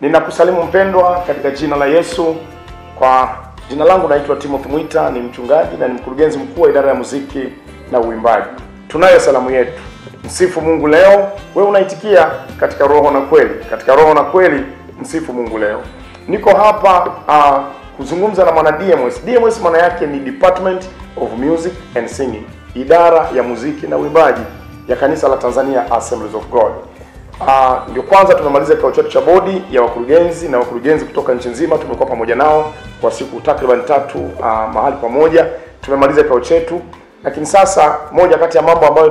Ninakusalimu mpendwa katika jina la Yesu. Kwa jina langu naitwa Timothy Mwita, ni mchungaji na ni mkurugenzi mkuu wa idara ya muziki na uimbaji. Tunayo salamu yetu. Msifu Mungu leo. Wewe unaitikia katika roho na kweli. Katika roho na kweli, msifu Mungu leo. Niko hapa kuzungumza na mwana DMS. DMS maana yake ni Department of Music and Singing, idara ya muziki na uimbaji ya kanisa la Tanzania Assemblies of God. Ndio kwanza tumemaliza kikao chetu cha bodi ya wakurugenzi na wakurugenzi kutoka nchi nzima. Tumekuwa pamoja nao kwa siku takriban 3 mahali pamoja. Tumemaliza kikao chetu, lakini sasa moja kati ya mambo ambayo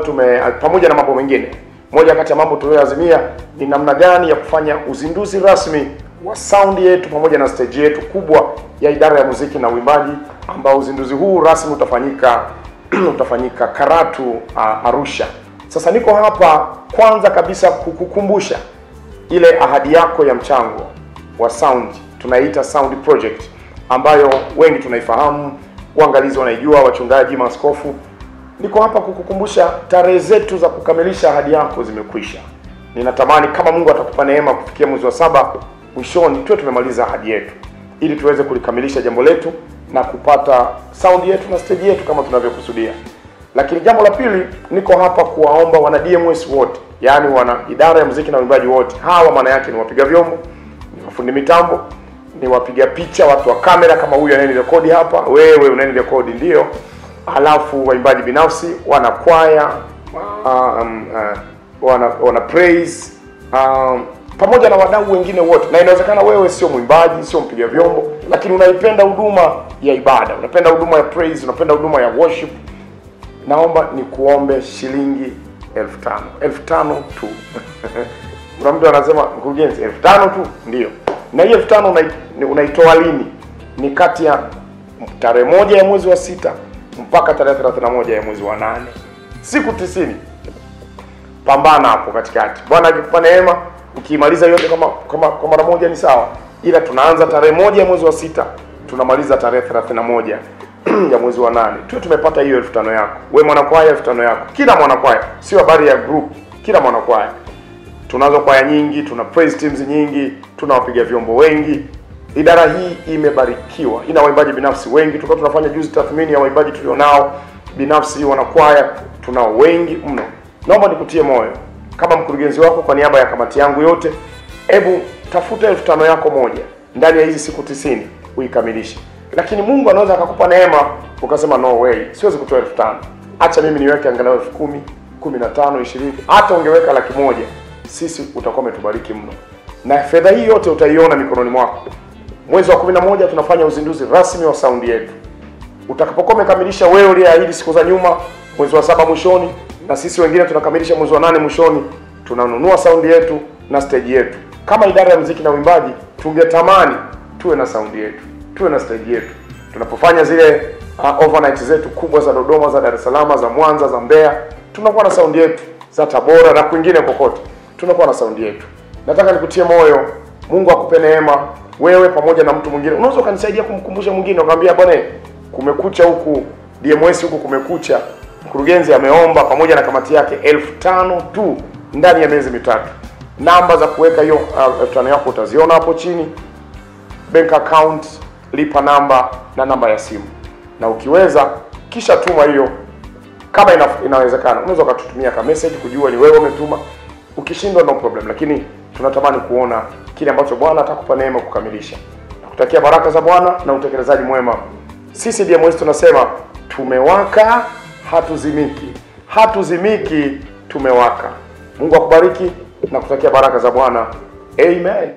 pamoja na mambo mengine, moja kati ya mambo tuliyoazimia ni namna gani ya kufanya uzinduzi rasmi wa sound yetu pamoja na stage yetu kubwa ya idara ya muziki na uimbaji, ambao uzinduzi huu rasmi utafanyika Karatu, Arusha. Sasa niko hapa kwanza kabisa kukukumbusha ile ahadi yako ya mchango wa sound, tunaita sound project, ambayo wengi tunaifahamu, waangalizi wanaijua, wachungaji, maaskofu. Niko hapa kukukumbusha tarehe zetu za kukamilisha ahadi yako zimekwisha. Ninatamani kama Mungu atakupa neema kufikia mwezi wa 7 mwishoni tuwe tumemaliza ahadi yetu, ili tuweze kulikamilisha jambo letu na kupata sound yetu na stage yetu kama tunavyokusudia. Lakini jambo la pili, niko hapa kuwaomba wana DMS wote, yani wana idara ya muziki na uimbaji wote. Hawa maana yake ni wapiga vyombo, ni wafundi mitambo, ni wapiga picha, watu wa kamera kama huyu anayenirekodi hapa, wewe unayenirekodi ndio. Alafu waimbaji binafsi, wana kwaya, wana praise, pamoja na wadau wengine wote. Na inawezekana wewe sio mwimbaji, sio mpiga vyombo, lakini unaipenda huduma ya ibada, unapenda huduma ya praise, unapenda huduma ya worship. Naomba nikuombe shilingi 5,000. 5,000 tu. Kuna mtu anasema mkurugenzi 5,000 tu? Ndio. Na hiyo 5,000 unaitoa lini? Ni kati ya tarehe 1 ya mwezi wa 6 mpaka tarehe 31 ya mwezi wa 8. Siku 90. Pambana hapo katikati. Bwana akikupa neema, ukimaliza yote kama mara moja ni sawa. Ila tunaanza tarehe 1 ya mwezi wa 6, tunamaliza tarehe 31 ya mwezi wa 8. Tuwe tumepata hiyo 5,000 yako. Wewe mwanakwaya 5,000 yako. Kila mwanakwaya, sio habari ya group, kila mwanakwaya. Tunazo kwaya nyingi, tuna praise teams nyingi, tuna wapiga vyombo wengi. Idara hii imebarikiwa. Ina waimbaji binafsi wengi. Tulikuwa tunafanya juzi tathmini ya waimbaji tulionao binafsi, wanakwaya tunao wengi mno. Naomba nikutie moyo kama mkurugenzi wako, kwa niaba ya kamati yangu yote, hebu tafuta 5,000 yako moja ndani ya hizi siku 90 uikamilishe. Lakini Mungu anaweza akakupa neema ukasema no way, siwezi kutoa 5,000. Acha mimi niweke angalau 10,000, 15, 20, hata ungeweka 100,000. Sisi utakuwa umetubariki mno. Na fedha hii yote utaiona mikononi mwako. Mwezi wa 11 tunafanya uzinduzi rasmi wa sound yetu. Utakapokuwa umekamilisha wewe uliyeahidi siku za nyuma, mwezi wa 7 mwishoni, na sisi wengine tunakamilisha mwezi wa 8 mwishoni, tunanunua sound yetu na stage yetu. Kama idara ya muziki na uimbaji, tungetamani tuwe na sound yetu, tuwe na stage yetu. Tunapofanya zile overnight zetu kubwa za Dodoma, za Dar es Salaam, za Mwanza, za Mbeya, tunakuwa na sound yetu, za Tabora na kwingine kokote, tunakuwa na sound yetu. Nataka nikutie moyo, Mungu akupe neema, wewe pamoja na mtu mwingine. Unaweza kanisaidia kumkumbusha mwingine, ukamwambia bwana, kumekucha huku DMS huku kumekucha. Mkurugenzi ameomba pamoja na kamati yake 5,000 tu ndani ya miezi 3. Namba za kuweka hiyo 5,000 yako utaziona hapo chini. Bank account, lipa namba na namba ya simu. Na ukiweza kisha tuma hiyo. Kama inawezekana, unaweza ukatutumia ka message kujua ni wewe umetuma. Ukishindwa no problem, lakini tunatamani kuona kile ambacho Bwana atakupa neema kukamilisha. Nakutakia baraka za Bwana na utekelezaji mwema. Sisi DMS tunasema tumewaka hatuzimiki. Hatuzimiki, tumewaka. Mungu akubariki na kutakia baraka za Bwana. Amen.